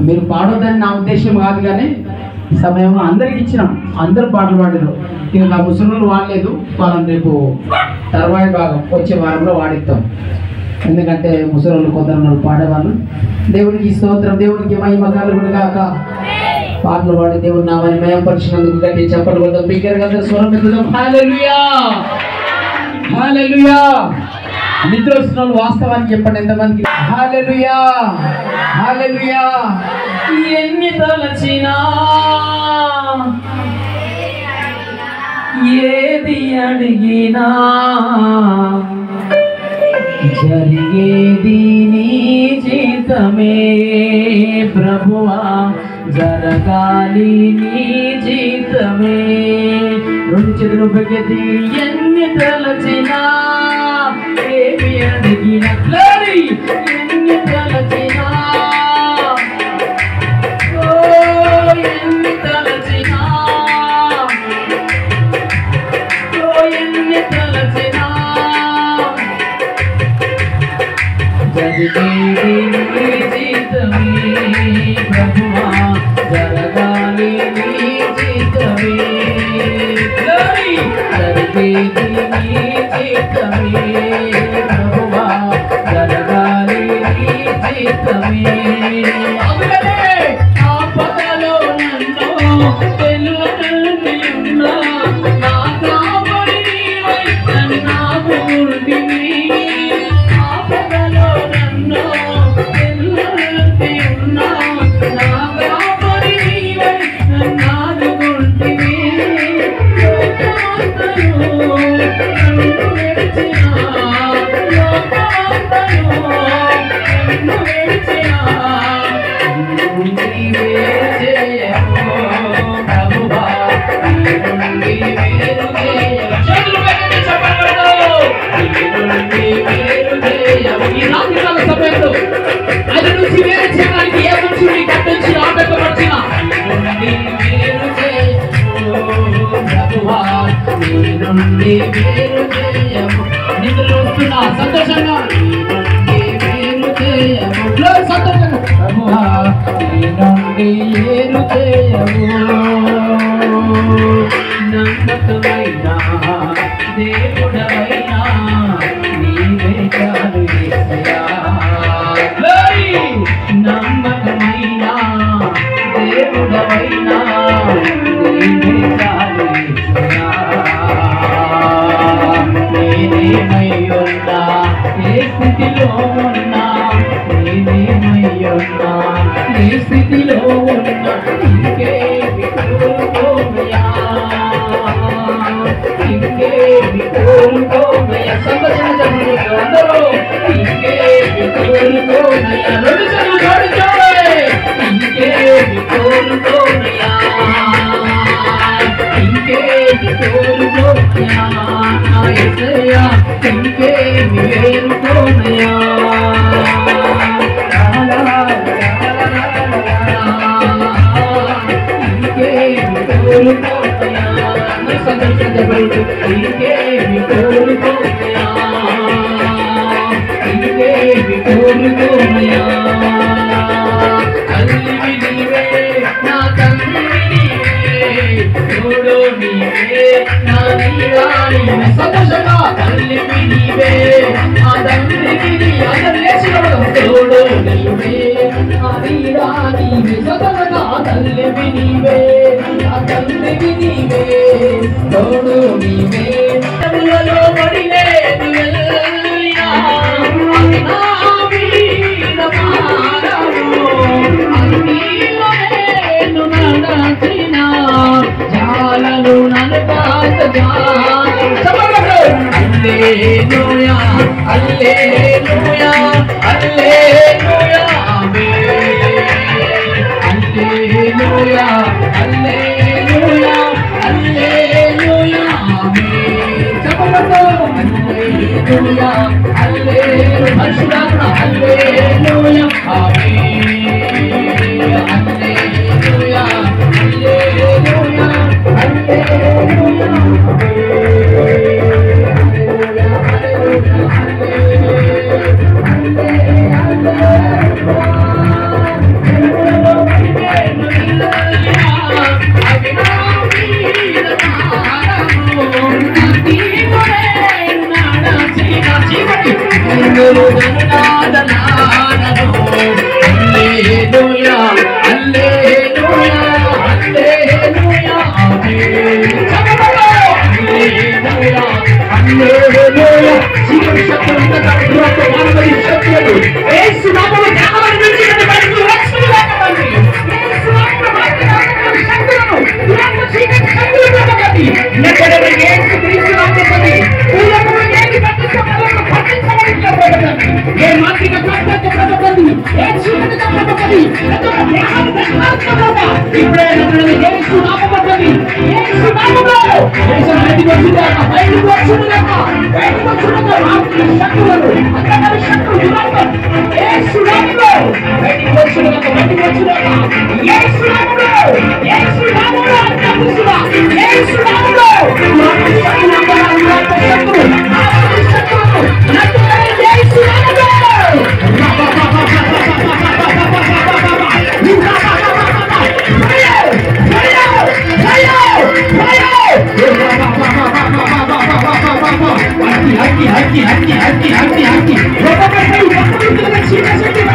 మీరు పాడొద్దని నా ఉద్దేశం కాదు, కానీ సమయం అందరికి ఇచ్చినాం, అందరూ పాటలు పాడారు. ఇక నా ముసలు వాడలేదు, వాళ్ళని రేపు తర్వాయి భాగం వచ్చే వారంలో వాడిస్తాం. ఎందుకంటే ముసలు కొందరు పాడేవాళ్ళు. దేవునికి స్తోత్రం, దేవునికి మహిమ కలుగును గాక. పాటలు పాడి దేవుని నామని మయంపరిచినందుకు గట్టి చెప్పలు కొద్దాం, బిగ్గరగా స్వరం ఎత్తుదాం. హల్లెలూయా, హల్లెలూయా. నిద్ర వస్తున్న వాళ్ళు వాస్తవానికి చెప్పండి ఎంతమందికి? హల్లెలూయా, హల్లెలూయా. ఎన్ని తలచినా ఏది అడిగినా జరిగేది నీ జీతమే ప్రభువా, జరగాలి నీ జీతమే. రెండు చేతులు పైకెత్తి ఎన్ని తలచినా ఏమి అడిగినా, ఎన్ని తలచినా ఎన్ని తలచినా ఎన్ని తలచినా జరిగేది నీ జీతమే ప్రభువా, జరగాలి నీ జీతమే. జరిగేది నీ జీతమే ప్రభువా, జరగాలి నీ జీతమే. ఆపదలో నన్ను తెలువని ఉన్నా నా కాపరి నీవై నన్ను ఉంటివి. ఆపదలో నన్ను తెలువని ఉన్నా నా కాపరి నీవై నన్ను ఉంటివి. అది నుంచి వేరు చేయడానికి ఏ మనుషుని కట్టించి ఆటంకపరిచిన నిద్రలో వస్తున్నా సంతోషంగా సంతోషంగా ప్రభువా నీ నుండి ఏరు చేయవు. నమ్మకమైనా దేవుడవైనా నీవే చాలు యేసయ్యా. నమ్మకమైనా దేవుడవైనా నీవే చాలు యేసయ్యా. నేనేమై ఉన్నా ఏ స్థితిలో ఉన్నా, నేనేమై ఉన్నా ఏ స్థితిలో ఉన్నా ఇంకేమి కోరుకోమయ్యా, ఇంకేమి కోరుకోమయ్యా. సంతోషంగా అందరూ ఇంకేమి కోరుకోమయ్యా. రెండు చదువు జోడించండి. ఇంకేమి కోరుకోమయ్యా, ఇంకేమి కోరుకోమయ్యా యేసయ్యా, ఇంకేమి వేరుకోమయ్యా. ఇంకేమి కోరుకోమయ్యా, ఇంకేమి కోరుకోమయ్యా, ఇంకేమి కోరుకోమయ్యా. తల్లివి నీవే నా తండ్రి నీవే, తోడు నీవే నా నీడా నీవే. సంతోషంగా తల్లివి నీవే నా తండ్రివి నీవే. అందరూ లేచినప్పుడు తోడు నీవే నా నీడా నీవే. సంతోషంగా తల్లివి నీవే నా తండ్రివి నీవే, తోడు నీవే. తల్లిలో పడిలేదు ఎల్లయ్యా, నా మీద మారవు అన్నిలో నేను నడచిన జాలలు నన్ను కాత జాలు. హల్లెలూయా, హల్లెలూయా, హల్లెలూయా, ఆమేన్. హల్లెలూయా, హల్లెలూయా, హల్లెలూయా, ఆమేన్. చెప్పండి. హల్లెలూయా, హల్లెలూయా, పరిశుద్ధాత్మ హల్లెలూయా, ఆమేన్. హల్లెలూయా, హల్లెలూయా, హల్లెలూయా, హల్లెలూయా. పడ్డది. ఇప్పుడే యేసు నామం పడ్డది. యేసు నామములో యేసు బయటికి వచ్చిందాక బయటికి వచ్చిందాక రాత్రి శత్రువులు అంతమంది శత్రువులు దురాత్మ యేసు నామములో బయటికి వచ్చిందాక యేసు నామములో అంతపుసుడా యేసు నామములో హక్కి